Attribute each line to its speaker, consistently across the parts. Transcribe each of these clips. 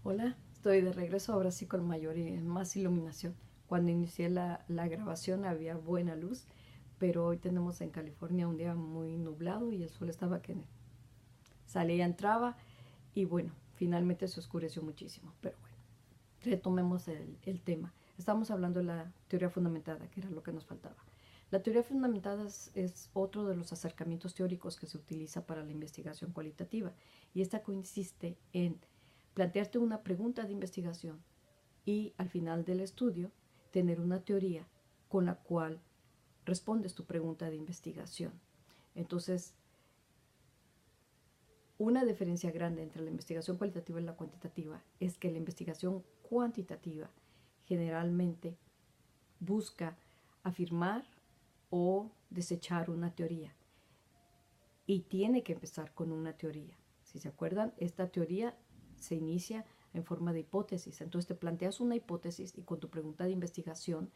Speaker 1: Hola, estoy de regreso ahora sí con mayor y más iluminación. Cuando inicié la grabación había buena luz, pero hoy tenemos en California un día muy nublado y el sol estaba que salía, entraba y bueno, finalmente se oscureció muchísimo. Pero bueno, retomemos el tema. Estamos hablando de la teoría fundamentada, que era lo que nos faltaba. La teoría fundamentada es otro de los acercamientos teóricos que se utiliza para la investigación cualitativa y esta consiste en plantearte una pregunta de investigación y al final del estudio tener una teoría con la cual respondes tu pregunta de investigación. Entonces, una diferencia grande entre la investigación cualitativa y la cuantitativa es que la investigación cuantitativa generalmente busca afirmar o desechar una teoría y tiene que empezar con una teoría. Si se acuerdan, esta teoría se inicia en forma de hipótesis. Entonces te planteas una hipótesis y con tu pregunta de investigación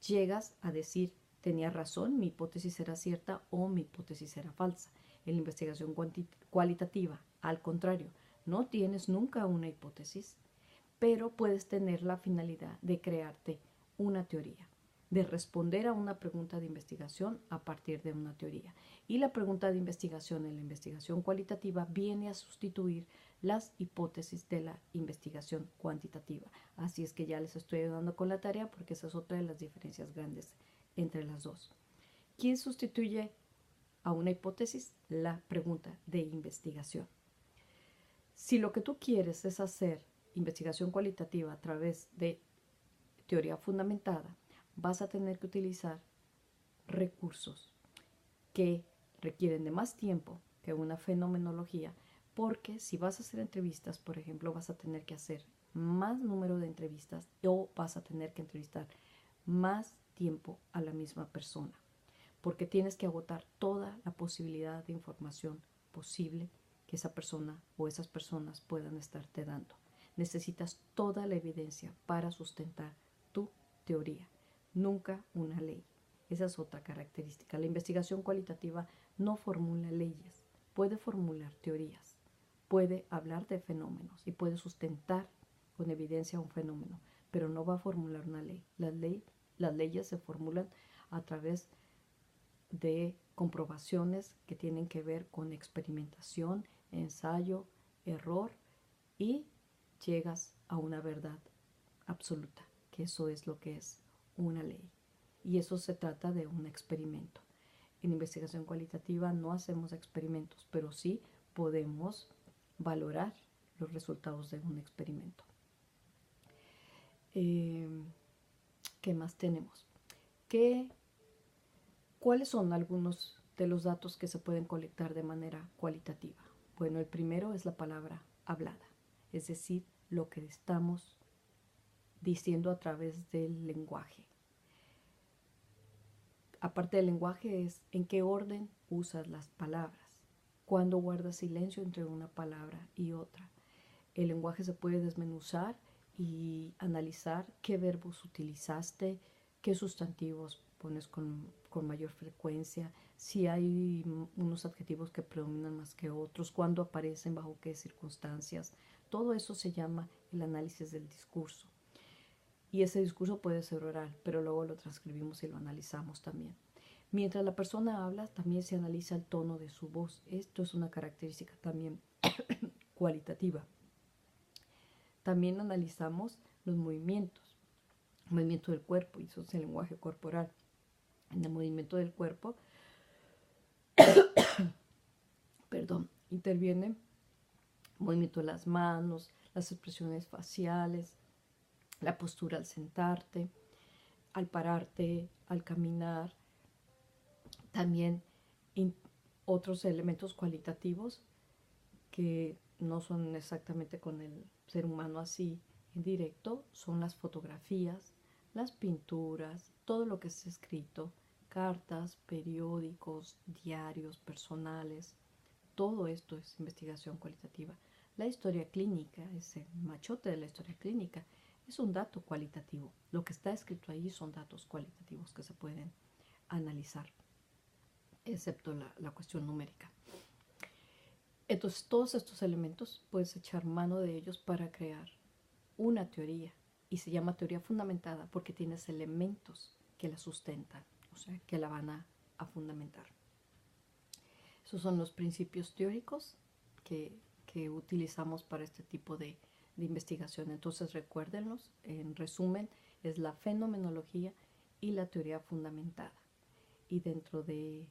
Speaker 1: llegas a decir, tenía razón, mi hipótesis era cierta o mi hipótesis era falsa. En la investigación cualitativa, al contrario, no tienes nunca una hipótesis, pero puedes tener la finalidad de crearte una teoría, de responder a una pregunta de investigación a partir de una teoría. Y la pregunta de investigación en la investigación cualitativa viene a sustituir las hipótesis de la investigación cuantitativa. Así es que ya les estoy ayudando con la tarea porque esa es otra de las diferencias grandes entre las dos. ¿Quién sustituye a una hipótesis? La pregunta de investigación. Si lo que tú quieres es hacer investigación cualitativa a través de teoría fundamentada, vas a tener que utilizar recursos que requieren de más tiempo que una fenomenología, porque si vas a hacer entrevistas, por ejemplo, vas a tener que hacer más número de entrevistas o vas a tener que entrevistar más tiempo a la misma persona, porque tienes que agotar toda la posibilidad de información posible que esa persona o esas personas puedan estarte dando. Necesitas toda la evidencia para sustentar tu teoría, nunca una ley. Esa es otra característica. La investigación cualitativa no formula leyes, puede formular teorías, puede hablar de fenómenos y puede sustentar con evidencia un fenómeno, pero no va a formular una ley. Las leyes se formulan a través de comprobaciones que tienen que ver con experimentación, ensayo, error y llegas a una verdad absoluta, que eso es lo que es una ley. Y eso se trata de un experimento. En investigación cualitativa no hacemos experimentos, pero sí podemos valorar los resultados de un experimento. ¿Qué más tenemos? ¿Cuáles son algunos de los datos que se pueden colectar de manera cualitativa? Bueno, el primero es la palabra hablada, es decir, lo que estamos diciendo a través del lenguaje. Aparte del lenguaje es en qué orden usas las palabras, cuándo guardas silencio entre una palabra y otra. El lenguaje se puede desmenuzar y analizar qué verbos utilizaste, qué sustantivos pones con mayor frecuencia, si hay unos adjetivos que predominan más que otros, cuándo aparecen, bajo qué circunstancias. Todo eso se llama el análisis del discurso. Y ese discurso puede ser oral, pero luego lo transcribimos y lo analizamos también. Mientras la persona habla, también se analiza el tono de su voz. Esto es una característica también cualitativa. También analizamos los movimientos, el movimiento del cuerpo, y eso es el lenguaje corporal. En el movimiento del cuerpo, interviene el movimiento de las manos, las expresiones faciales, la postura al sentarte, al pararte, al caminar. También otros elementos cualitativos que no son exactamente con el ser humano así en directo, son las fotografías, las pinturas, todo lo que es escrito, cartas, periódicos, diarios personales, todo esto es investigación cualitativa. La historia clínica, ese machote de la historia clínica, es un dato cualitativo. Lo que está escrito ahí son datos cualitativos que se pueden analizar, excepto la cuestión numérica. Entonces, todos estos elementos puedes echar mano de ellos para crear una teoría y se llama teoría fundamentada porque tienes elementos que la sustentan, o sea, que la van a fundamentar. Esos son los principios teóricos que utilizamos para este tipo de investigación. Entonces recuérdenlos, en resumen, es la fenomenología y la teoría fundamentada. Y dentro de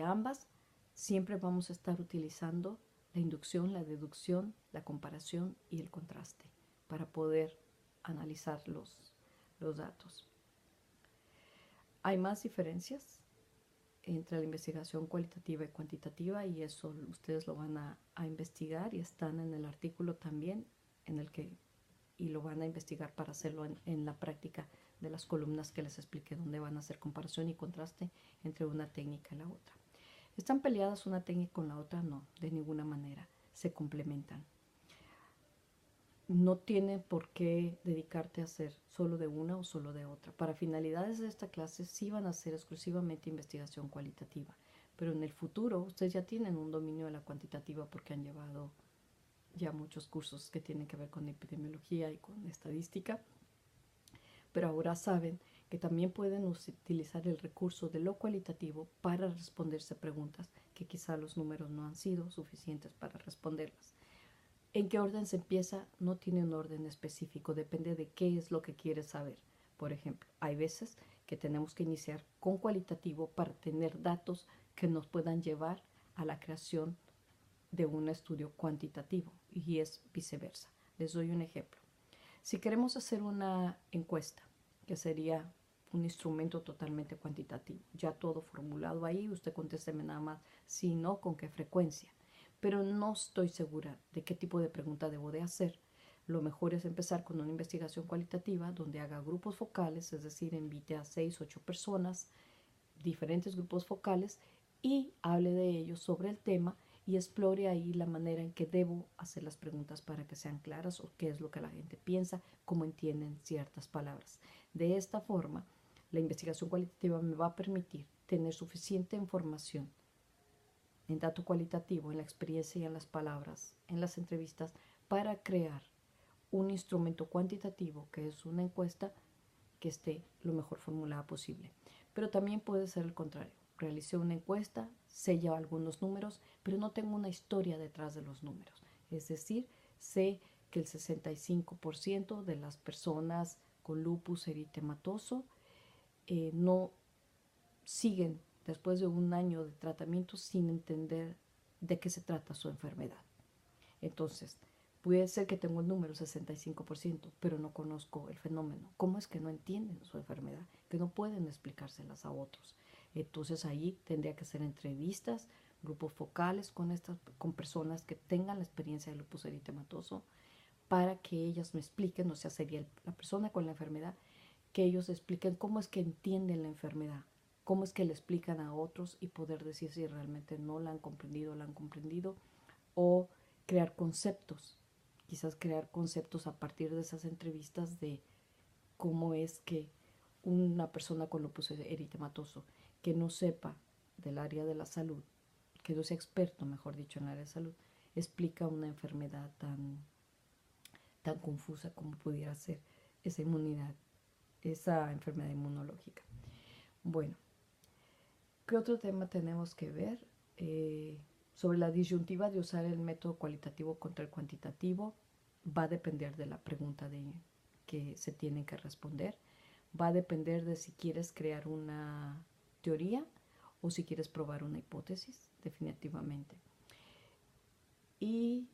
Speaker 1: ambas, siempre vamos a estar utilizando la inducción, la deducción, la comparación y el contraste para poder analizar los datos. Hay más diferencias entre la investigación cualitativa y cuantitativa y eso ustedes lo van a investigar y están en el artículo también en el que y lo van a investigar para hacerlo en la práctica de las columnas que les expliqué donde van a hacer comparación y contraste entre una técnica y la otra. ¿Están peleadas una técnica con la otra? No, de ninguna manera, se complementan. No tienes por qué dedicarte a hacer solo de una o solo de otra. Para finalidades de esta clase sí van a hacer exclusivamente investigación cualitativa, pero en el futuro ustedes ya tienen un dominio de la cuantitativa porque han llevado ya muchos cursos que tienen que ver con epidemiología y con estadística, pero ahora saben que también pueden utilizar el recurso de lo cualitativo para responderse preguntas que quizá los números no han sido suficientes para responderlas. ¿En qué orden se empieza? No tiene un orden específico, depende de qué es lo que quieres saber. Por ejemplo, hay veces que tenemos que iniciar con cualitativo para tener datos que nos puedan llevar a la creación de un estudio cuantitativo y es viceversa. Les doy un ejemplo. Si queremos hacer una encuesta, que sería un instrumento totalmente cuantitativo, ya todo formulado ahí, usted contésteme nada más si no, con qué frecuencia. Pero no estoy segura de qué tipo de pregunta debo de hacer. Lo mejor es empezar con una investigación cualitativa donde haga grupos focales, es decir, invite a 6 u 8 personas, diferentes grupos focales, y hable de ellos sobre el tema y explore ahí la manera en que debo hacer las preguntas para que sean claras o qué es lo que la gente piensa, cómo entienden ciertas palabras. De esta forma, la investigación cualitativa me va a permitir tener suficiente información en dato cualitativo, en la experiencia y en las palabras, en las entrevistas, para crear un instrumento cuantitativo que es una encuesta que esté lo mejor formulada posible. Pero también puede ser el contrario. Realicé una encuesta, sé ya algunos números, pero no tengo una historia detrás de los números. Es decir, sé que el 65% de las personas con lupus eritematoso no siguen después de un año de tratamiento sin entender de qué se trata su enfermedad. Entonces, puede ser que tengo el número 65%, pero no conozco el fenómeno. ¿Cómo es que no entienden su enfermedad? Que no pueden explicárselas a otros. Entonces ahí tendría que hacer entrevistas, grupos focales con personas que tengan la experiencia de lupus eritematoso para que ellas me expliquen, o sea, sería la persona con la enfermedad, que ellos expliquen cómo es que entienden la enfermedad, cómo es que le explican a otros y poder decir si realmente no la han comprendido o crear conceptos, quizás crear conceptos a partir de esas entrevistas de cómo es que una persona con lupus eritematoso que no sepa del área de la salud, que no sea experto, mejor dicho, en el área de salud, explica una enfermedad tan confusa como pudiera ser esa inmunidad, esa enfermedad inmunológica. Bueno, ¿qué otro tema tenemos que ver? Sobre la disyuntiva de usar el método cualitativo contra el cuantitativo, va a depender de la pregunta que se tiene que responder. Va a depender de si quieres crear una teoría o si quieres probar una hipótesis, definitivamente. Y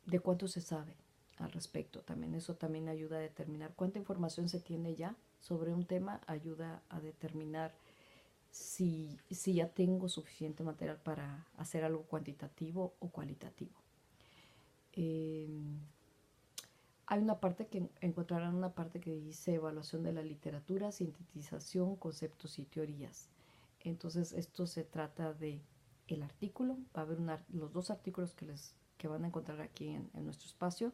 Speaker 1: de cuánto se sabe al respecto también. Eso también ayuda a determinar cuánta información se tiene ya sobre un tema, ayuda a determinar si ya tengo suficiente material para hacer algo cuantitativo o cualitativo. Hay una parte que encontrarán una parte que dice evaluación de la literatura, sintetización, conceptos y teorías. Entonces esto se trata de el artículo, va a haber los dos artículos que van a encontrar aquí en nuestro espacio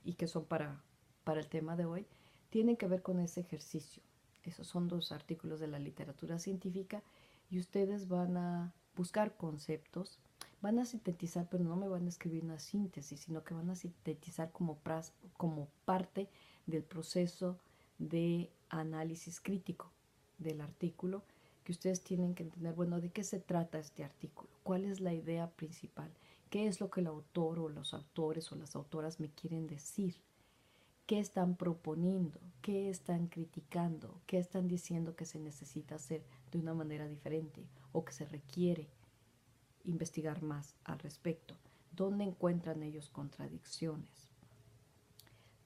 Speaker 1: y que son para el tema de hoy, tienen que ver con ese ejercicio. Esos son dos artículos de la literatura científica y ustedes van a buscar conceptos, van a sintetizar, pero no me van a escribir una síntesis, sino que van a sintetizar como parte del proceso de análisis crítico del artículo, que ustedes tienen que entender, bueno, ¿de qué se trata este artículo? ¿Cuál es la idea principal? ¿Qué es lo que el autor o los autores o las autoras me quieren decir? ¿Qué están proponiendo? ¿Qué están criticando? ¿Qué están diciendo que se necesita hacer de una manera diferente o que se requiere investigar más al respecto? ¿Dónde encuentran ellos contradicciones?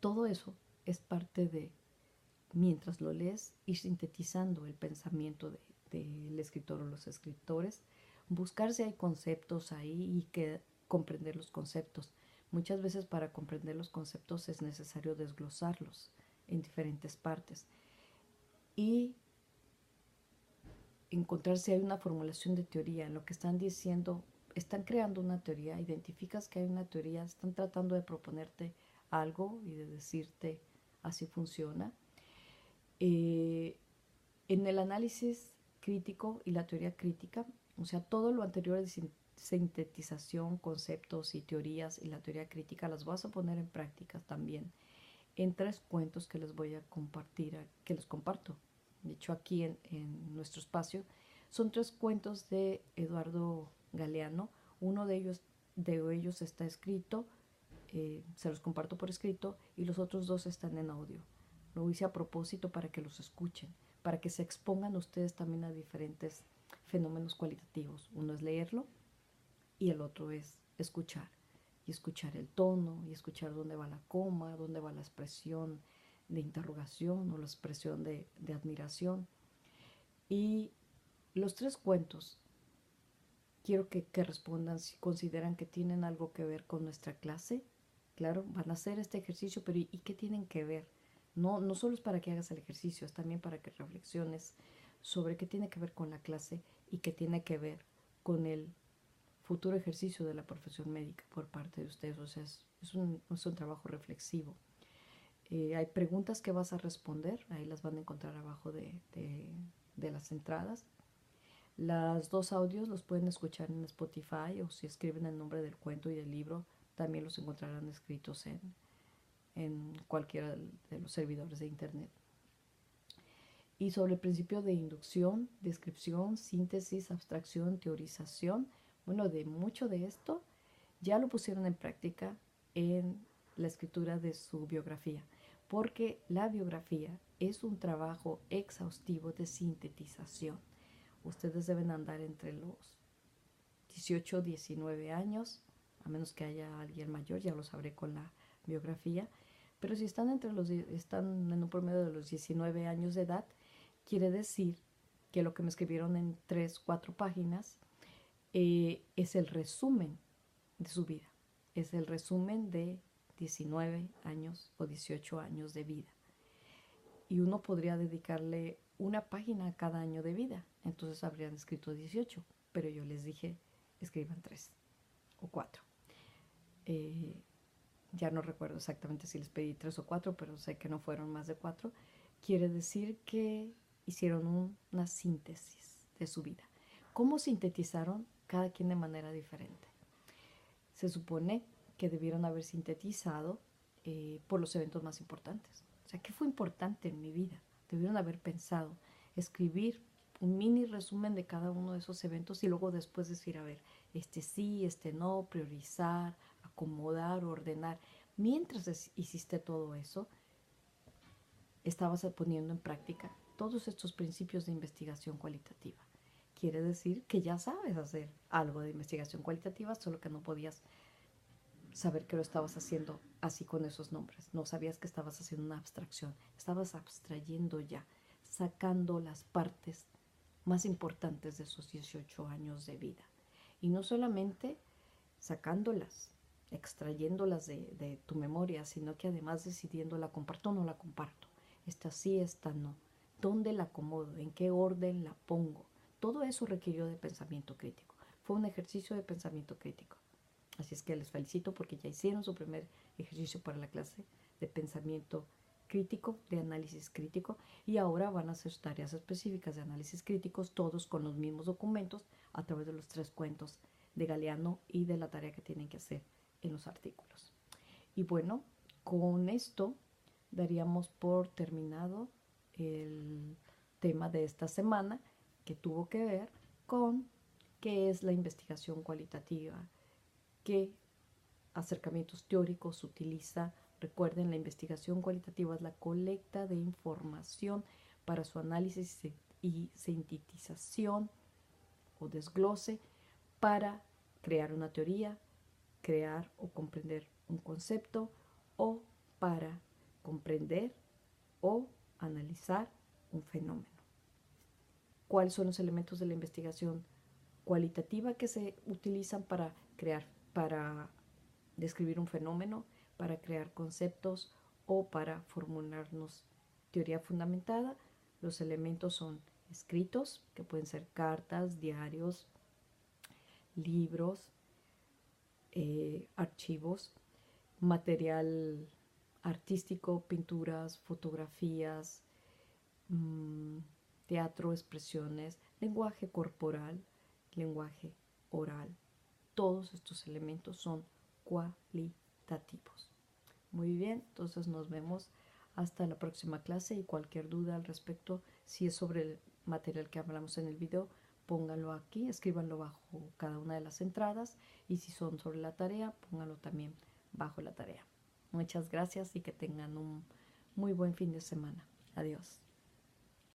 Speaker 1: Todo eso es parte de, mientras lo lees, ir sintetizando el pensamiento del escritor o los escritores, buscar si hay conceptos ahí y que comprender los conceptos. Muchas veces para comprender los conceptos es necesario desglosarlos en diferentes partes y encontrar si hay una formulación de teoría en lo que están diciendo. Están creando una teoría, identificas que hay una teoría, están tratando de proponerte algo y de decirte así funciona. En el análisis crítico y la teoría crítica, o sea, todo lo anterior de sintetización, conceptos y teorías y la teoría crítica las vas a poner en práctica también en 3 cuentos que les voy a compartir, que les comparto. De hecho, aquí en nuestro espacio son 3 cuentos de Eduardo Galeano. Uno de ellos está escrito, se los comparto por escrito, y los otros 2 están en audio. Lo hice a propósito para que los escuchen, para que se expongan ustedes también a diferentes fenómenos cualitativos. Uno es leerlo y el otro es escuchar. Y escuchar el tono, y escuchar dónde va la coma, dónde va la expresión de interrogación o la expresión de admiración. Y los 3 cuentos quiero que respondan si consideran que tienen algo que ver con nuestra clase. Claro, van a hacer este ejercicio, pero ¿y qué tienen que ver? No solo es para que hagas el ejercicio, es también para que reflexiones sobre qué tiene que ver con la clase y qué tiene que ver con el futuro ejercicio de la profesión médica por parte de ustedes. O sea, es un trabajo reflexivo. Hay preguntas que vas a responder, ahí las van a encontrar abajo de las entradas. Los 2 audios los pueden escuchar en Spotify, o si escriben el nombre del cuento y del libro, también los encontrarán escritos en cualquiera de los servidores de internet. Y sobre el principio de inducción, descripción, síntesis, abstracción, teorización, bueno, de mucho de esto ya lo pusieron en práctica en la escritura de su biografía, porque la biografía es un trabajo exhaustivo de sintetización. Ustedes deben andar entre los 18, 19 años, a menos que haya alguien mayor, ya lo sabré con la biografía. Pero si están están en un promedio de los 19 años de edad, quiere decir que lo que me escribieron en 3, 4 páginas es el resumen de su vida. Es el resumen de 19 años o 18 años de vida. Y uno podría dedicarle una página a cada año de vida. Entonces habrían escrito 18, pero yo les dije, escriban 3 o 4. Ya no recuerdo exactamente si les pedí 3 o 4, pero sé que no fueron más de 4. Quiere decir que hicieron una síntesis de su vida. ¿Cómo sintetizaron? Cada quien de manera diferente. Se supone que debieron haber sintetizado por los eventos más importantes. O sea, ¿qué fue importante en mi vida? Debieron haber pensado, escribir un mini resumen de cada uno de esos eventos y luego después decir, a ver, este sí, este no, priorizar, acomodar, ordenar. Mientras hiciste todo eso, estabas poniendo en práctica todos estos principios de investigación cualitativa. Quiere decir que ya sabes hacer algo de investigación cualitativa, solo que no podías saber que lo estabas haciendo así con esos nombres. No sabías que estabas haciendo una abstracción. Estabas abstrayendo ya, sacando las partes más importantes de esos 18 años de vida. Y no solamente sacándolas, extrayéndolas de tu memoria, sino que además decidiendo la comparto o no la comparto. Esta sí, esta no. ¿Dónde la acomodo? ¿En qué orden la pongo? Todo eso requirió de pensamiento crítico. Fue un ejercicio de pensamiento crítico. Así es que les felicito porque ya hicieron su primer ejercicio para la clase de pensamiento crítico, de análisis crítico, y ahora van a hacer tareas específicas de análisis críticos, todos con los mismos documentos, a través de los 3 cuentos de Galeano y de la tarea que tienen que hacer en los artículos. Y bueno, con esto daríamos por terminado el tema de esta semana, que tuvo que ver con qué es la investigación cualitativa, qué acercamientos teóricos utiliza. Recuerden, la investigación cualitativa es la colecta de información para su análisis y sintetización o desglose para crear una teoría, crear o comprender un concepto, o para comprender o analizar un fenómeno. ¿Cuáles son los elementos de la investigación cualitativa que se utilizan para describir un fenómeno, para crear conceptos o para formularnos teoría fundamentada? Los elementos son escritos, que pueden ser cartas, diarios, libros, archivos, material artístico, pinturas, fotografías, teatro, expresiones, lenguaje corporal, lenguaje oral. Todos estos elementos son cualitativos. Muy bien, entonces nos vemos hasta la próxima clase, y cualquier duda al respecto, si es sobre el material que hablamos en el video, pónganlo aquí, escríbanlo bajo cada una de las entradas, y si son sobre la tarea, pónganlo también bajo la tarea. Muchas gracias y que tengan un muy buen fin de semana. Adiós.